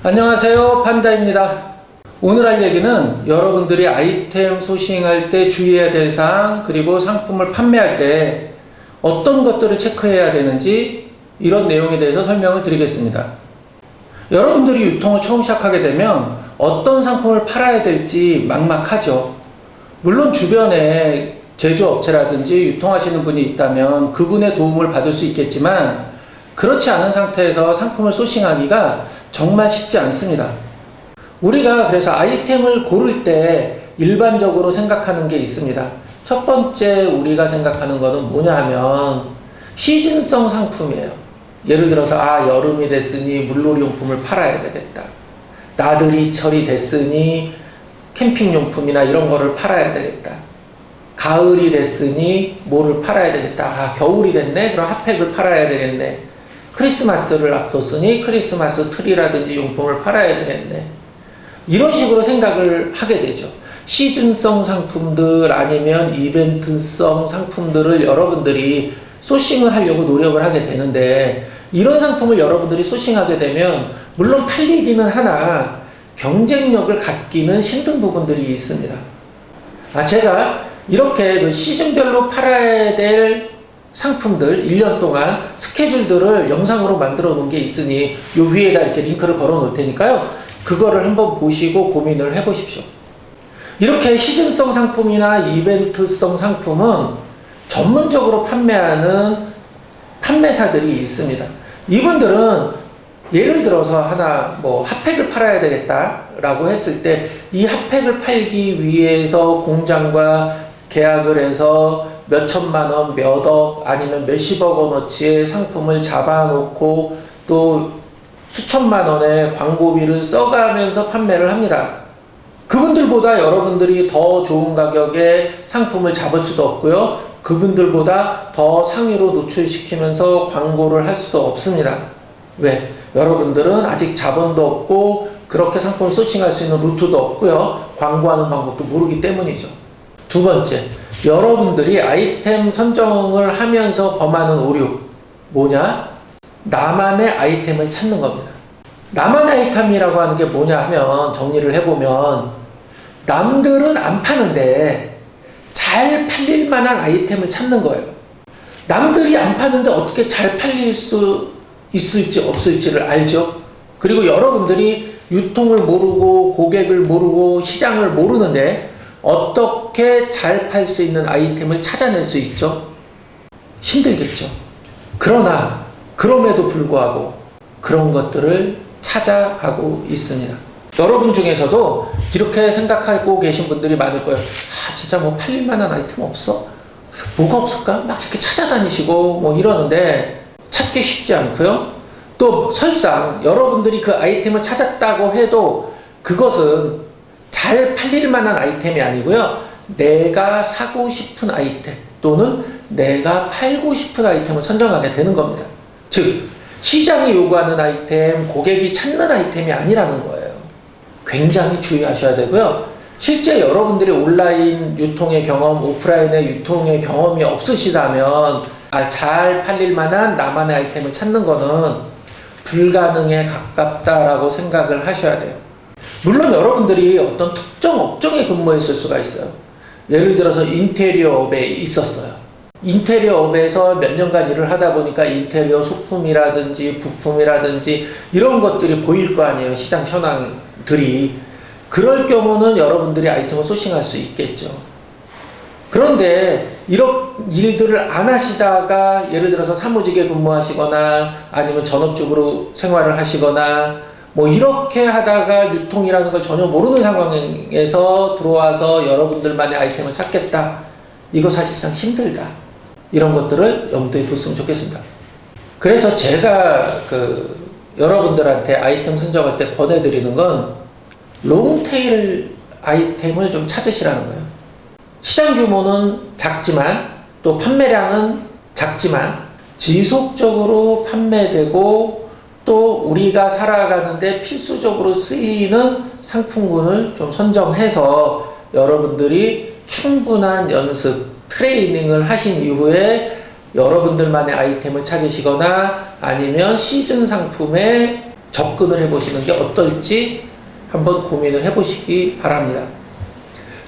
안녕하세요, 판다입니다. 오늘 할 얘기는 여러분들이 아이템 소싱할 때 주의해야 될 사항, 그리고 상품을 판매할 때 어떤 것들을 체크해야 되는지 이런 내용에 대해서 설명을 드리겠습니다. 여러분들이 유통을 처음 시작하게 되면 어떤 상품을 팔아야 될지 막막하죠. 물론 주변에 제조업체라든지 유통하시는 분이 있다면 그분의 도움을 받을 수 있겠지만 그렇지 않은 상태에서 상품을 소싱하기가 정말 쉽지 않습니다. 우리가 그래서 아이템을 고를 때 일반적으로 생각하는 게 있습니다. 첫 번째 우리가 생각하는 거는 뭐냐 하면 시즌성 상품이에요. 예를 들어서 여름이 됐으니 물놀이용품을 팔아야 되겠다. 나들이철이 됐으니 캠핑용품이나 이런 거를 팔아야 되겠다. 가을이 됐으니 뭐를 팔아야 되겠다. 겨울이 됐네? 그럼 핫팩을 팔아야 되겠네. 크리스마스를 앞뒀으니 크리스마스 트리라든지 용품을 팔아야 되겠네. 이런 식으로 생각을 하게 되죠. 시즌성 상품들 아니면 이벤트성 상품들을 여러분들이 소싱을 하려고 노력을 하게 되는데 이런 상품을 여러분들이 소싱하게 되면 물론 팔리기는 하나 경쟁력을 갖기는 힘든 부분들이 있습니다. 제가 이렇게 그 시즌별로 팔아야 될 상품들 1년 동안 스케줄들을 영상으로 만들어 놓은 게 있으니 요 위에다 이렇게 링크를 걸어 놓을 테니까요. 그거를 한번 보시고 고민을 해 보십시오. 이렇게 시즌성 상품이나 이벤트성 상품은 전문적으로 판매하는 판매사들이 있습니다. 이분들은 예를 들어서 하나 핫팩을 팔아야 되겠다라고 했을 때 이 핫팩을 팔기 위해서 공장과 계약을 해서 몇 천만 원, 몇 억, 아니면 몇십억 원어치의 상품을 잡아놓고 또 수천만 원의 광고비를 써가면서 판매를 합니다. 그분들보다 여러분들이 더 좋은 가격에 상품을 잡을 수도 없고요. 그분들보다 더 상위로 노출시키면서 광고를 할 수도 없습니다. 왜? 여러분들은 아직 자본도 없고 그렇게 상품을 소싱할 수 있는 루트도 없고요. 광고하는 방법도 모르기 때문이죠. 두 번째, 여러분들이 아이템 선정을 하면서 범하는 오류 뭐냐? 나만의 아이템을 찾는 겁니다. 나만의 아이템이라고 하는 게 뭐냐 하면 정리를 해보면 남들은 안 파는데 잘 팔릴 만한 아이템을 찾는 거예요. 남들이 안 파는데 어떻게 잘 팔릴 수 있을지 없을지를 알죠. 그리고 여러분들이 유통을 모르고 고객을 모르고 시장을 모르는데 어떻게 잘 팔 수 있는 아이템을 찾아낼 수 있죠? 힘들겠죠. 그러나 그럼에도 불구하고 그런 것들을 찾아가고 있습니다. 여러분 중에서도 이렇게 생각하고 계신 분들이 많을 거예요. 진짜 팔릴 만한 아이템 없어? 뭐가 없을까? 막 이렇게 찾아다니시고 이러는데 찾기 쉽지 않고요. 또 설상 여러분들이 그 아이템을 찾았다고 해도 그것은 잘 팔릴 만한 아이템이 아니고요. 내가 사고 싶은 아이템 또는 내가 팔고 싶은 아이템을 선정하게 되는 겁니다. 즉 시장이 요구하는 아이템, 고객이 찾는 아이템이 아니라는 거예요. 굉장히 주의하셔야 되고요. 실제 여러분들이 온라인 유통의 경험, 오프라인의 유통의 경험이 없으시다면 잘 팔릴 만한 나만의 아이템을 찾는 거는 불가능에 가깝다라고 생각을 하셔야 돼요. 물론 여러분들이 어떤 특정 업종에 근무했을 수가 있어요. 예를 들어서 인테리어 업에 있었어요. 인테리어 업에서 몇 년간 일을 하다 보니까 인테리어 소품이라든지 부품이라든지 이런 것들이 보일 거 아니에요. 시장 현황들이. 그럴 경우는 여러분들이 아이템을 소싱할 수 있겠죠. 그런데 이런 일들을 안 하시다가 예를 들어서 사무직에 근무하시거나 아니면 전업주부로 생활을 하시거나 이렇게 하다가 유통이라는 걸 전혀 모르는 상황에서 들어와서 여러분들만의 아이템을 찾겠다. 이거 사실상 힘들다. 이런 것들을 염두에 뒀으면 좋겠습니다. 그래서 제가 여러분들한테 아이템 선정할 때 권해드리는 건 롱테일 아이템을 좀 찾으시라는 거예요. 시장 규모는 작지만 또 판매량은 작지만 지속적으로 판매되고 또 우리가 살아가는데 필수적으로 쓰이는 상품군을 좀 선정해서 여러분들이 충분한 연습, 트레이닝을 하신 이후에 여러분들만의 아이템을 찾으시거나 아니면 시즌 상품에 접근을 해보시는 게 어떨지 한번 고민을 해보시기 바랍니다.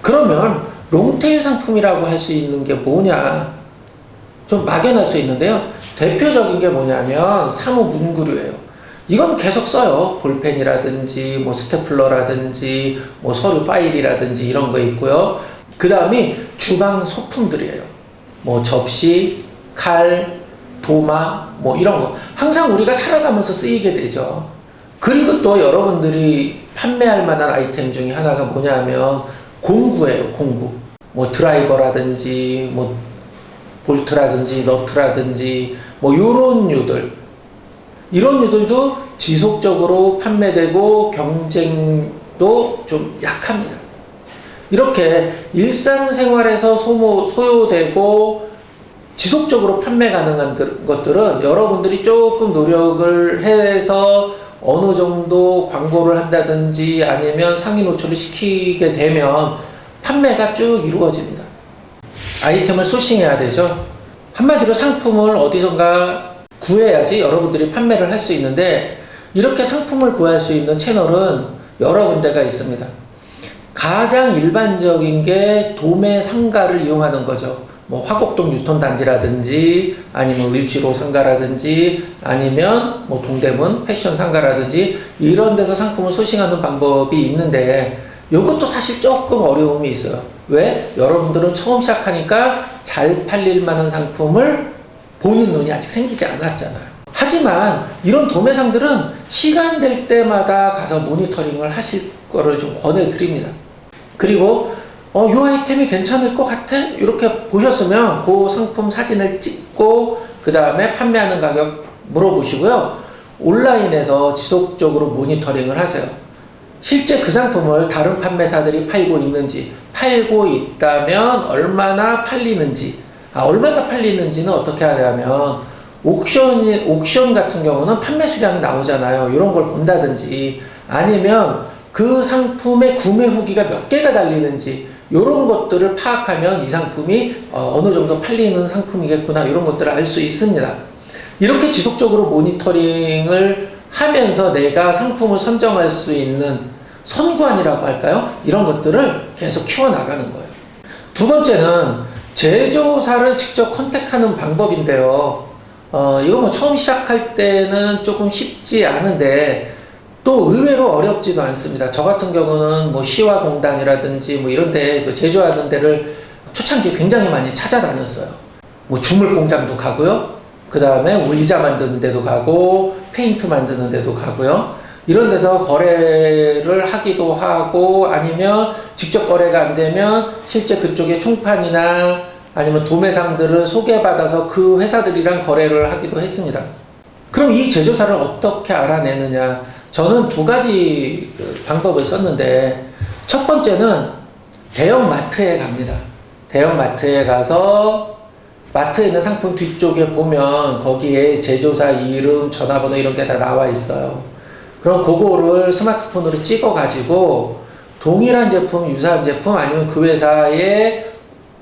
그러면 롱테일 상품이라고 할 수 있는 게 뭐냐? 좀 막연할 수 있는데요. 대표적인 게 뭐냐면 사무 문구류예요. 이거는 계속 써요. 볼펜이라든지 뭐 스테플러라든지 뭐 서류 파일이라든지 이런 거 있고요. 그 다음이 주방 소품들이에요. 뭐 접시, 칼, 도마 뭐 이런 거 항상 우리가 살아가면서 쓰이게 되죠. 그리고 또 여러분들이 판매할 만한 아이템 중에 하나가 뭐냐면 공구예요. 공구. 뭐 드라이버라든지 뭐 볼트라든지 너트라든지 뭐 요런 유들, 이런 유들도 지속적으로 판매되고 경쟁도 좀 약합니다. 이렇게 일상생활에서 소요되고 지속적으로 판매 가능한 것들은 여러분들이 조금 노력을 해서 어느 정도 광고를 한다든지 아니면 상위 노출을 시키게 되면 판매가 쭉 이루어집니다. 아이템을 소싱해야 되죠. 한마디로 상품을 어디선가 구해야지 여러분들이 판매를 할 수 있는데, 이렇게 상품을 구할 수 있는 채널은 여러 군데가 있습니다. 가장 일반적인 게 도매 상가를 이용하는 거죠. 뭐 화곡동 유통단지라든지 아니면 을지로 상가라든지 아니면 뭐 동대문 패션 상가라든지 이런 데서 상품을 소싱하는 방법이 있는데, 이것도 사실 조금 어려움이 있어요. 왜? 여러분들은 처음 시작하니까 잘 팔릴 만한 상품을 보는 눈이 아직 생기지 않았잖아요. 하지만 이런 도매상들은 시간 될 때마다 가서 모니터링을 하실 거를 좀 권해드립니다. 그리고 이 아이템이 괜찮을 것 같아? 이렇게 보셨으면 그 상품 사진을 찍고 그 다음에 판매하는 가격 물어보시고요. 온라인에서 지속적으로 모니터링을 하세요. 실제 그 상품을 다른 판매사들이 팔고 있는지, 팔고 있다면 얼마나 팔리는지, 얼마나 팔리는지는 어떻게 하냐면 옥션 같은 경우는 판매 수량이 나오잖아요. 이런 걸 본다든지 아니면 그 상품의 구매 후기가 몇 개가 달리는지 이런 것들을 파악하면 이 상품이 어느 정도 팔리는 상품이겠구나, 이런 것들을 알 수 있습니다. 이렇게 지속적으로 모니터링을 하면서 내가 상품을 선정할 수 있는 선구안이라고 할까요? 이런 것들을 계속 키워나가는 거예요. 두 번째는 제조사를 직접 컨택하는 방법인데요. 이거 뭐 처음 시작할 때는 조금 쉽지 않은데 또 의외로 어렵지도 않습니다. 저 같은 경우는 뭐 시화공단이라든지 뭐 이런 데 그 제조하는 데를 초창기에 굉장히 많이 찾아다녔어요. 뭐 주물 공장도 가고요. 그 다음에 의자 만드는 데도 가고 페인트 만드는 데도 가고요. 이런 데서 거래를 하기도 하고 아니면 직접 거래가 안 되면 실제 그쪽에 총판이나 아니면 도매상들을 소개받아서 그 회사들이랑 거래를 하기도 했습니다. 그럼 이 제조사를 어떻게 알아내느냐? 저는 두 가지 방법을 썼는데, 첫 번째는 대형 마트에 갑니다. 대형 마트에 가서 마트에 있는 상품 뒤쪽에 보면 거기에 제조사 이름, 전화번호 이런 게 다 나와 있어요. 그럼 그거를 스마트폰으로 찍어가지고 동일한 제품, 유사한 제품 아니면 그 회사의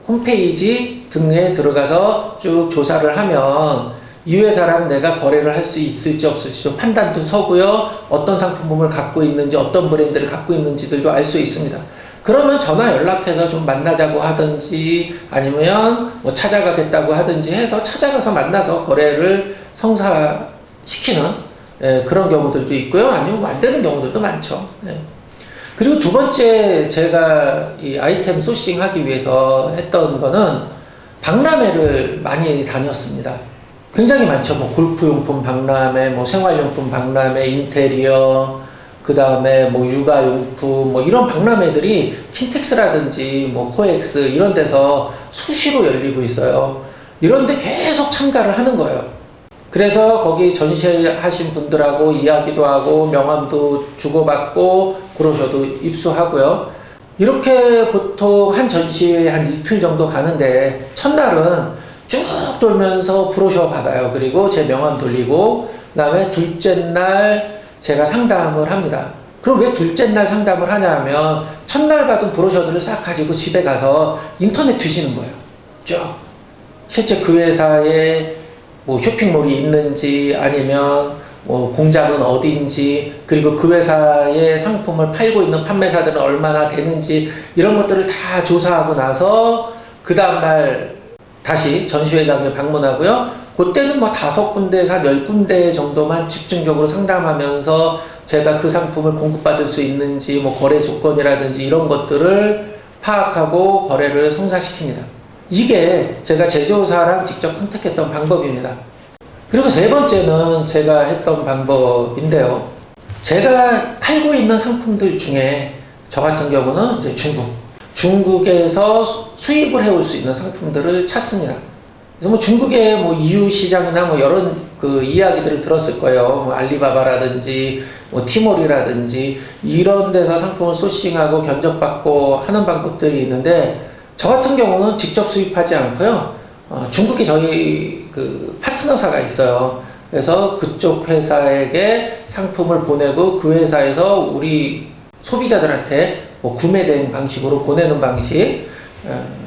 홈페이지 등에 들어가서 쭉 조사를 하면 이 회사랑 내가 거래를 할 수 있을지 없을지 좀 판단도 서고요. 어떤 상품을 갖고 있는지, 어떤 브랜드를 갖고 있는지들도 알 수 있습니다. 그러면 전화 연락해서 좀 만나자고 하든지 아니면 뭐 찾아가겠다고 하든지 해서 찾아가서 만나서 거래를 성사시키는 그런 경우들도 있고요. 아니면 안 되는 경우들도 많죠. 그리고 두 번째 제가 이 아이템 소싱 하기 위해서 했던 거는 박람회를 많이 다녔습니다. 굉장히 많죠. 뭐 골프용품 박람회, 뭐 생활용품 박람회, 인테리어, 그 다음에 뭐 육아용품, 뭐 이런 박람회들이 킨텍스라든지 뭐 코엑스 이런 데서 수시로 열리고 있어요. 이런 데 계속 참가를 하는 거예요. 그래서 거기 전시하신 분들하고 이야기도 하고 명함도 주고받고 브로셔도 입수하고요. 이렇게 보통 한 전시회에 한 이틀 정도 가는데 첫날은 쭉 돌면서 브로셔 받아요. 그리고 제 명함 돌리고 그 다음에 둘째 날 제가 상담을 합니다. 그럼 왜 둘째 날 상담을 하냐면 첫날 받은 브로셔들을 싹 가지고 집에 가서 인터넷 뒤지는 거예요. 쭉 실제 그 회사에 뭐 쇼핑몰이 있는지 아니면 뭐 공장은 어디인지, 그리고 그 회사의 상품을 팔고 있는 판매사들은 얼마나 되는지, 이런 것들을 다 조사하고 나서 그 다음날 다시 전시회장에 방문하고요. 그때는 뭐 5군데에서 한 10군데 정도만 집중적으로 상담하면서 제가 그 상품을 공급받을 수 있는지, 뭐 거래 조건이라든지 이런 것들을 파악하고 거래를 성사시킵니다. 이게 제가 제조사랑 직접 컨택했던 방법입니다. 그리고 세 번째는 제가 했던 방법인데요. 제가 팔고 있는 상품들 중에 저 같은 경우는 이제 중국에서 수입을 해올 수 있는 상품들을 찾습니다. 그래서 뭐 중국의 뭐 EU 시장이나 뭐 여러 그 이야기들을 들었을 거예요. 뭐 알리바바라든지 뭐 티몰이라든지 이런 데서 상품을 소싱하고 견적받고 하는 방법들이 있는데, 저 같은 경우는 직접 수입하지 않고요. 중국에 저희 그 파트너사가 있어요. 그래서 그쪽 회사에게 상품을 보내고 그 회사에서 우리 소비자들한테 뭐 구매 대행 방식으로 보내는 방식,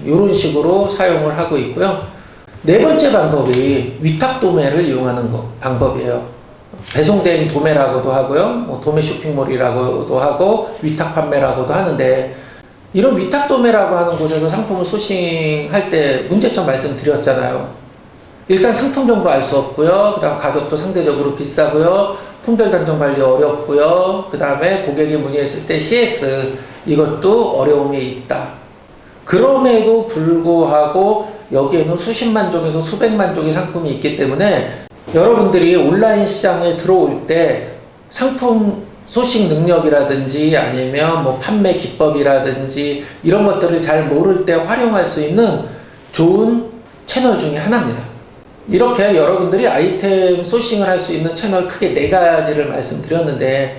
이런 식으로 사용을 하고 있고요. 네 번째 방법이 위탁 도매를 이용하는 방법이에요. 배송 대행 도매라고도 하고요. 뭐 도매 쇼핑몰이라고도 하고 위탁 판매라고도 하는데, 이런 위탁 도매라고 하는 곳에서 상품을 소싱할 때 문제점 말씀드렸잖아요. 일단 상품 정보 알 수 없고요. 그 다음 가격도 상대적으로 비싸고요. 품절 단정 관리 어렵고요. 그 다음에 고객이 문의했을 때 CS, 이것도 어려움이 있다. 그럼에도 불구하고 여기에는 수십만 종에서 수백만 종의 상품이 있기 때문에 여러분들이 온라인 시장에 들어올 때 상품 소싱 능력이라든지 아니면 뭐 판매 기법이라든지 이런 것들을 잘 모를 때 활용할 수 있는 좋은 채널 중에 하나입니다. 이렇게 여러분들이 아이템 소싱을 할 수 있는 채널 크게 4가지를 말씀드렸는데,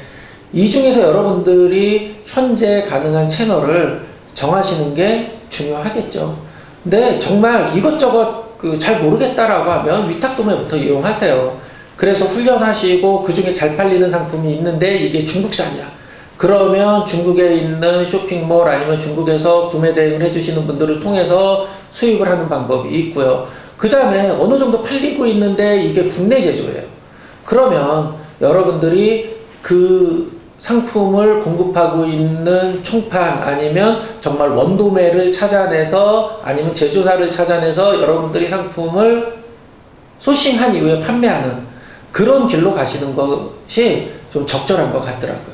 이 중에서 여러분들이 현재 가능한 채널을 정하시는 게 중요하겠죠. 근데 정말 이것저것 잘 모르겠다라고 하면 위탁도매부터 이용하세요. 그래서 훈련하시고 그 중에 잘 팔리는 상품이 있는데 이게 중국산이야. 그러면 중국에 있는 쇼핑몰 아니면 중국에서 구매 대행을 해주시는 분들을 통해서 수입을 하는 방법이 있고요. 그 다음에 어느 정도 팔리고 있는데 이게 국내 제조예요. 그러면 여러분들이 그 상품을 공급하고 있는 총판 아니면 정말 원도매를 찾아내서 아니면 제조사를 찾아내서 여러분들이 상품을 소싱한 이후에 판매하는 그런 길로 가시는 것이 좀 적절한 것 같더라고요.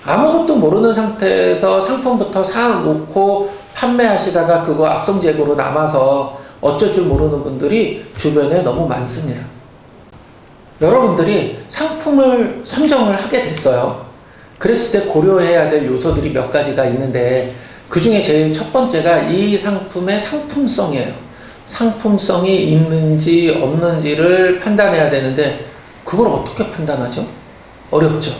아무것도 모르는 상태에서 상품부터 사놓고 판매하시다가 그거 악성재고로 남아서 어쩔 줄 모르는 분들이 주변에 너무 많습니다. 여러분들이 상품을 선정을 하게 됐어요. 그랬을 때 고려해야 될 요소들이 몇 가지가 있는데, 그 중에 제일 첫 번째가 이 상품의 상품성이에요. 상품성이 있는지 없는지를 판단해야 되는데, 그걸 어떻게 판단하죠? 어렵죠.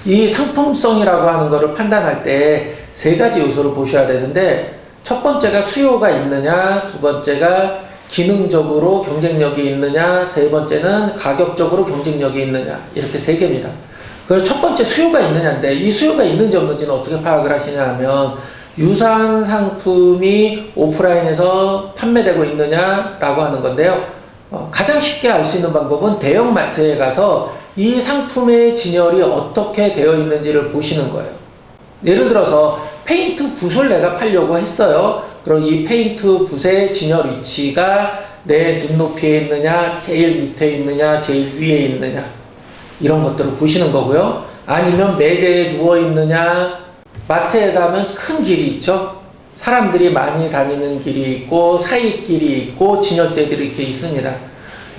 이 상품성이라고 하는 것을 판단할 때 3가지 요소를 보셔야 되는데, 첫 번째가 수요가 있느냐, 두 번째가 기능적으로 경쟁력이 있느냐, 세 번째는 가격적으로 경쟁력이 있느냐, 이렇게 3개입니다. 그래서 첫 번째 수요가 있느냐인데, 이 수요가 있는지 없는지는 어떻게 파악을 하시냐 하면, 유사한 상품이 오프라인에서 판매되고 있느냐라고 하는 건데요. 가장 쉽게 알 수 있는 방법은 대형마트에 가서 이 상품의 진열이 어떻게 되어 있는지를 보시는 거예요. 예를 들어서 페인트 붓을 내가 팔려고 했어요. 그럼 이 페인트 붓의 진열 위치가 내 눈높이에 있느냐, 제일 밑에 있느냐, 제일 위에 있느냐, 이런 것들을 보시는 거고요. 아니면 매대에 누워 있느냐, 마트에 가면 큰 길이 있죠. 사람들이 많이 다니는 길이 있고 사이길이 있고 진열대들이 이렇게 있습니다.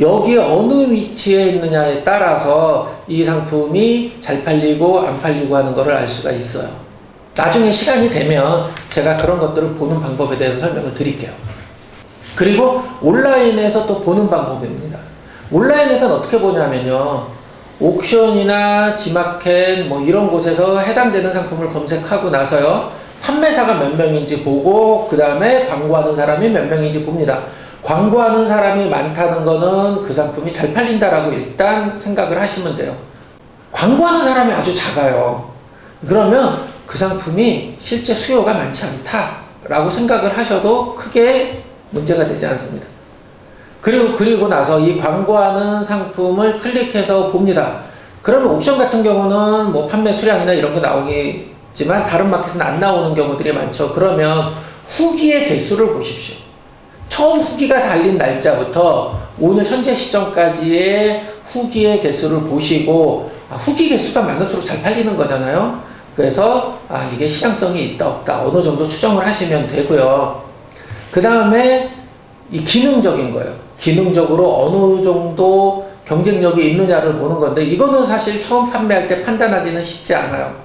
여기 어느 위치에 있느냐에 따라서 이 상품이 잘 팔리고 안 팔리고 하는 것을 알 수가 있어요. 나중에 시간이 되면 제가 그런 것들을 보는 방법에 대해서 설명을 드릴게요. 그리고 온라인에서 또 보는 방법입니다. 온라인에서는 어떻게 보냐면요, 옥션이나 지마켓 뭐 이런 곳에서 해당되는 상품을 검색하고 나서요, 판매사가 몇 명인지 보고 그 다음에 광고하는 사람이 몇 명인지 봅니다. 광고하는 사람이 많다는 거는 그 상품이 잘 팔린다라고 일단 생각을 하시면 돼요. 광고하는 사람이 아주 작아요. 그러면 그 상품이 실제 수요가 많지 않다라고 생각을 하셔도 크게 문제가 되지 않습니다. 그리고 나서 이 광고하는 상품을 클릭해서 봅니다. 그러면 옥션 같은 경우는 뭐 판매 수량이나 이런 게 나오겠지만 다른 마켓은 안 나오는 경우들이 많죠. 그러면 후기의 개수를 보십시오. 처음 후기가 달린 날짜부터 오늘 현재 시점까지의 후기의 개수를 보시고 후기 개수가 많을수록 잘 팔리는 거잖아요. 그래서 이게 시장성이 있다 없다 어느 정도 추정을 하시면 되고요. 그 다음에 이 기능적인 거예요. 기능적으로 어느 정도 경쟁력이 있느냐를 보는 건데 이거는 사실 처음 판매할 때 판단하기는 쉽지 않아요.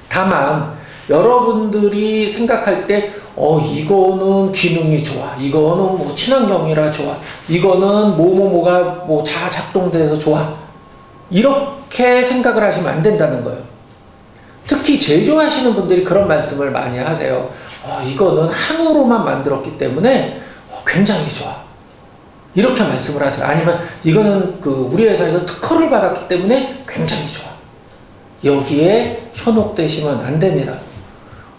다만 여러분들이 생각할 때 이거는 기능이 좋아, 이거는 뭐 친환경이라 좋아, 이거는 뭐가 뭐 다 작동돼서 좋아, 이렇게 생각을 하시면 안 된다는 거예요. 특히 제조하시는 분들이 그런 말씀을 많이 하세요. 이거는 한우로만 만들었기 때문에 굉장히 좋아, 이렇게 말씀을 하세요. 아니면 이거는 우리 회사에서 특허를 받았기 때문에 굉장히 좋아. 여기에 현혹되시면 안 됩니다.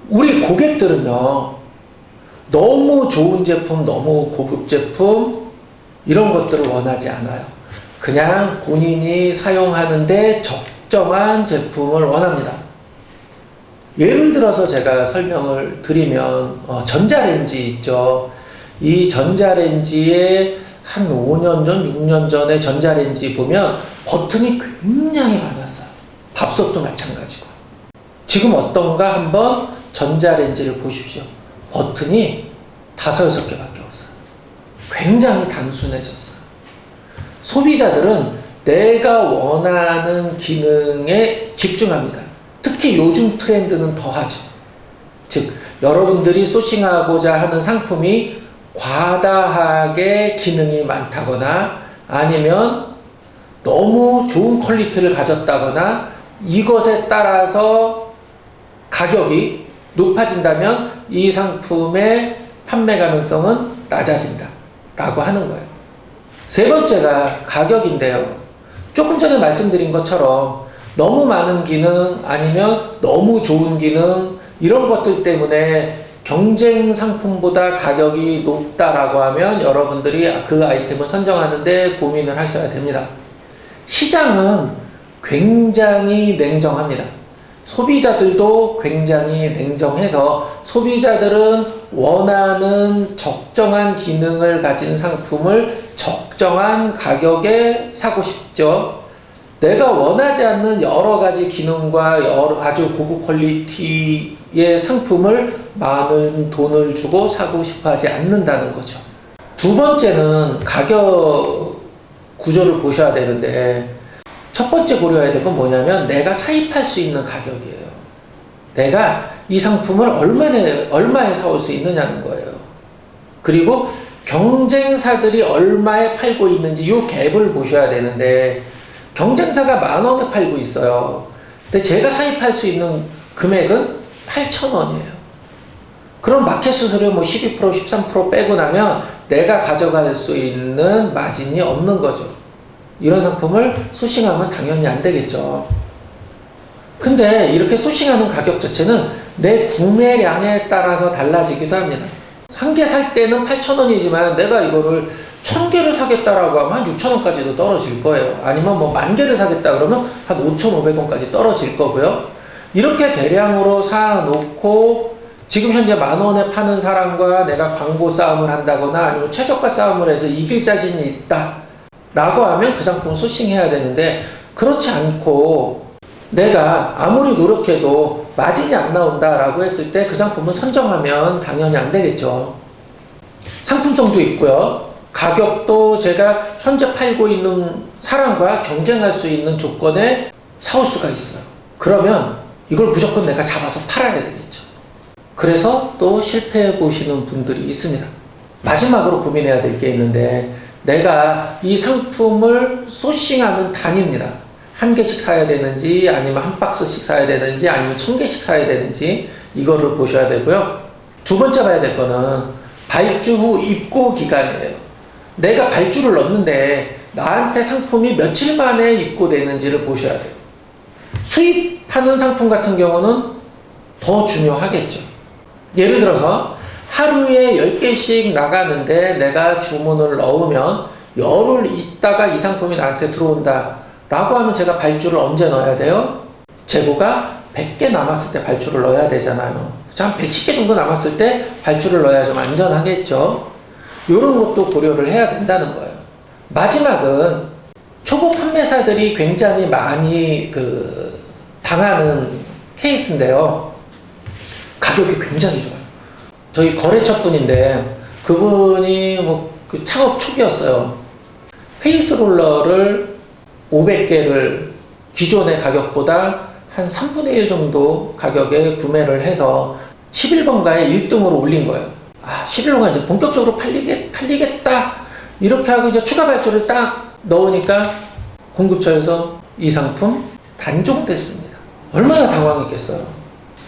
우리 고객들은요, 너무 좋은 제품, 너무 고급 제품, 이런 것들을 원하지 않아요. 그냥 본인이 사용하는데 적정한 제품을 원합니다. 예를 들어서 제가 설명을 드리면, 전자레인지 있죠. 이 전자레인지에 한 5년 전, 6년 전에 전자레인지 보면 버튼이 굉장히 많았어요. 밥솥도 마찬가지고. 지금 어떤가 한번 전자레인지를 보십시오. 버튼이 5-6개밖에 없어요. 굉장히 단순해졌어요. 소비자들은 내가 원하는 기능에 집중합니다. 특히 요즘 트렌드는 더하죠. 즉, 여러분들이 소싱하고자 하는 상품이 과다하게 기능이 많다거나 아니면 너무 좋은 퀄리티를 가졌다거나 이것에 따라서 가격이 높아진다면 이 상품의 판매 가능성은 낮아진다 라고 하는 거예요. 세 번째가 가격인데요. 조금 전에 말씀드린 것처럼 너무 많은 기능 아니면 너무 좋은 기능 이런 것들 때문에 경쟁 상품보다 가격이 높다라고 하면 여러분들이 그 아이템을 선정하는데 고민을 하셔야 됩니다. 시장은 굉장히 냉정합니다. 소비자들도 굉장히 냉정해서 소비자들은 원하는 적정한 기능을 가진 상품을 적정한 가격에 사고 싶죠. 내가 원하지 않는 여러 가지 기능과 아주 고급 퀄리티의 상품을 많은 돈을 주고 사고 싶어 하지 않는다는 거죠. 두 번째는 가격 구조를 보셔야 되는데 첫 번째 고려해야 될 건 뭐냐면 내가 사입할 수 있는 가격이에요. 내가 이 상품을 얼마에 사올 수 있느냐는 거예요. 그리고 경쟁사들이 얼마에 팔고 있는지 이 갭을 보셔야 되는데 경쟁사가 10,000원에 팔고 있어요. 근데 제가 사입할 수 있는 금액은 8,000원이에요. 그럼 마켓 수수료 12%, 13% 빼고 나면 내가 가져갈 수 있는 마진이 없는 거죠. 이런 상품을 소싱하면 당연히 안 되겠죠. 근데 이렇게 소싱하는 가격 자체는 내 구매량에 따라서 달라지기도 합니다. 한 개 살 때는 8,000원이지만 내가 이거를 1,000개를 사겠다라고 하면 한 6,000원까지도 떨어질 거예요. 아니면 10,000개를 사겠다 그러면 한 5,500원까지 떨어질 거고요. 이렇게 대량으로 사놓고 지금 현재 10,000원에 파는 사람과 내가 광고 싸움을 한다거나 아니면 최저가 싸움을 해서 이길 자신이 있다 라고 하면 그 상품을 소싱해야 되는데 그렇지 않고 내가 아무리 노력해도 마진이 안 나온다 라고 했을 때 그 상품을 선정하면 당연히 안 되겠죠. 상품성도 있고요. 가격도 제가 현재 팔고 있는 사람과 경쟁할 수 있는 조건에 사올 수가 있어요. 그러면 이걸 무조건 내가 잡아서 팔아야 되겠죠. 그래서 또 실패해 보시는 분들이 있습니다. 마지막으로 고민해야 될 게 있는데 내가 이 상품을 소싱하는 단위입니다. 1개씩 사야 되는지 아니면 한 박스씩 사야 되는지 아니면 1,000개씩 사야 되는지 이거를 보셔야 되고요. 두 번째 봐야 될 거는 발주 후 입고 기간이에요. 내가 발주를 넣는데 나한테 상품이 며칠 만에 입고되는지를 보셔야 돼요. 수입하는 상품 같은 경우는 더 중요하겠죠. 예를 들어서 하루에 10개씩 나가는데 내가 주문을 넣으면 열흘 있다가 이 상품이 나한테 들어온다 라고 하면 제가 발주를 언제 넣어야 돼요? 재고가 100개 남았을 때 발주를 넣어야 되잖아요. 한 110개 정도 남았을 때 발주를 넣어야 좀 안전하겠죠. 이런 것도 고려를 해야 된다는 거예요. 마지막은 초보 판매사들이 굉장히 많이 당하는 케이스인데요. 가격이 굉장히 좋아요. 저희 거래처 분인데 그분이 창업 초기였어요. 페이스롤러를 500개를 기존의 가격보다 한 3분의 1 정도 가격에 구매를 해서 11번가에 1등으로 올린 거예요. 11번가 이제 본격적으로 팔리겠다. 이렇게 하고 이제 추가 발주를 딱 넣으니까 공급처에서 이 상품 단종됐습니다. 얼마나 당황했겠어요.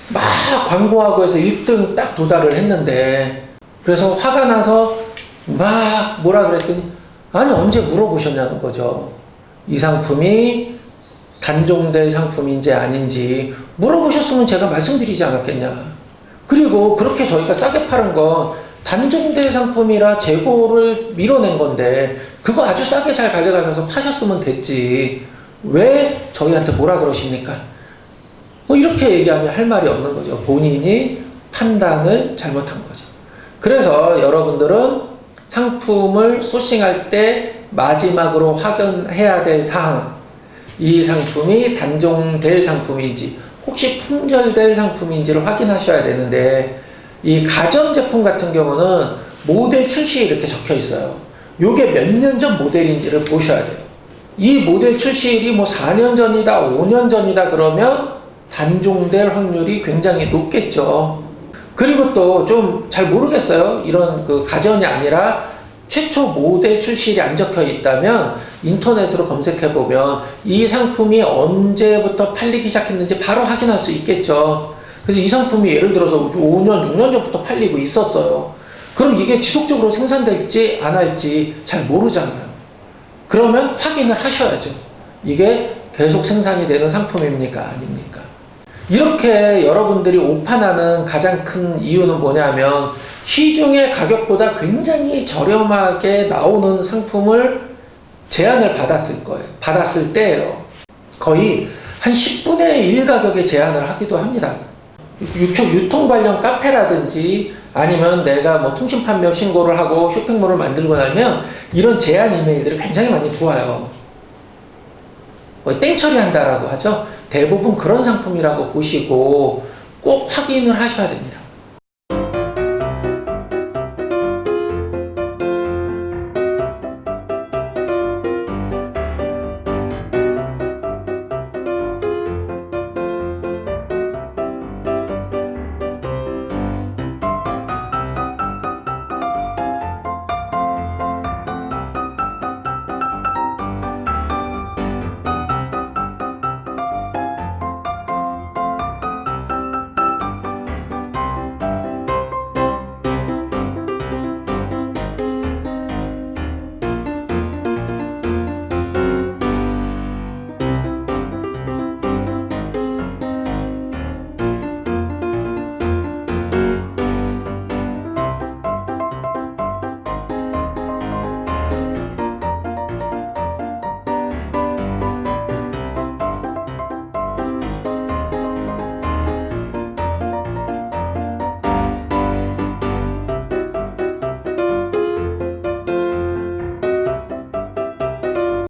막 광고하고 해서 1등 딱 도달을 했는데, 그래서 화가 나서 막 뭐라 그랬더니, 아니 언제 물어보셨냐는 거죠. 이 상품이 단종될 상품인지 아닌지 물어보셨으면 제가 말씀드리지 않았겠냐. 그리고 그렇게 저희가 싸게 파는 건 단종될 상품이라 재고를 밀어낸 건데 그거 아주 싸게 잘 가져가셔서 파셨으면 됐지. 왜 저희한테 뭐라 그러십니까? 이렇게 얘기하면 할 말이 없는 거죠. 본인이 판단을 잘못한 거죠. 그래서 여러분들은 상품을 소싱할 때 마지막으로 확인해야 될 사항, 이 상품이 단종될 상품인지 혹시 품절될 상품인지를 확인하셔야 되는데, 이 가전제품 같은 경우는 모델 출시에 이렇게 적혀 있어요. 요게 몇 년 전 모델인지를 보셔야 돼요. 이 모델 출시일이 4년 전이다 5년 전이다 그러면 단종될 확률이 굉장히 높겠죠. 그리고 또 좀 잘 모르겠어요. 이런 가전이 아니라 최초 모델 출시일이 안 적혀 있다면 인터넷으로 검색해보면 이 상품이 언제부터 팔리기 시작했는지 바로 확인할 수 있겠죠. 그래서 이 상품이 예를 들어서 5년, 6년 전부터 팔리고 있었어요. 그럼 이게 지속적으로 생산될지 안 할지 잘 모르잖아요. 그러면 확인을 하셔야죠. 이게 계속 생산이 되는 상품입니까? 아닙니까? 이렇게 여러분들이 오판하는 가장 큰 이유는 뭐냐면, 시중의 가격보다 굉장히 저렴하게 나오는 상품을 제안을 받았을 거예요. 받았을 때예요. 거의 한 10분의 1 가격에 제안을 하기도 합니다. 유통 관련 카페라든지 아니면 내가 통신 판매업 신고를 하고 쇼핑몰을 만들고 나면 이런 제안 이메일들이 굉장히 많이 들어와요. 땡처리 한다라고 하죠. 대부분 그런 상품이라고 보시고 꼭 확인을 하셔야 됩니다.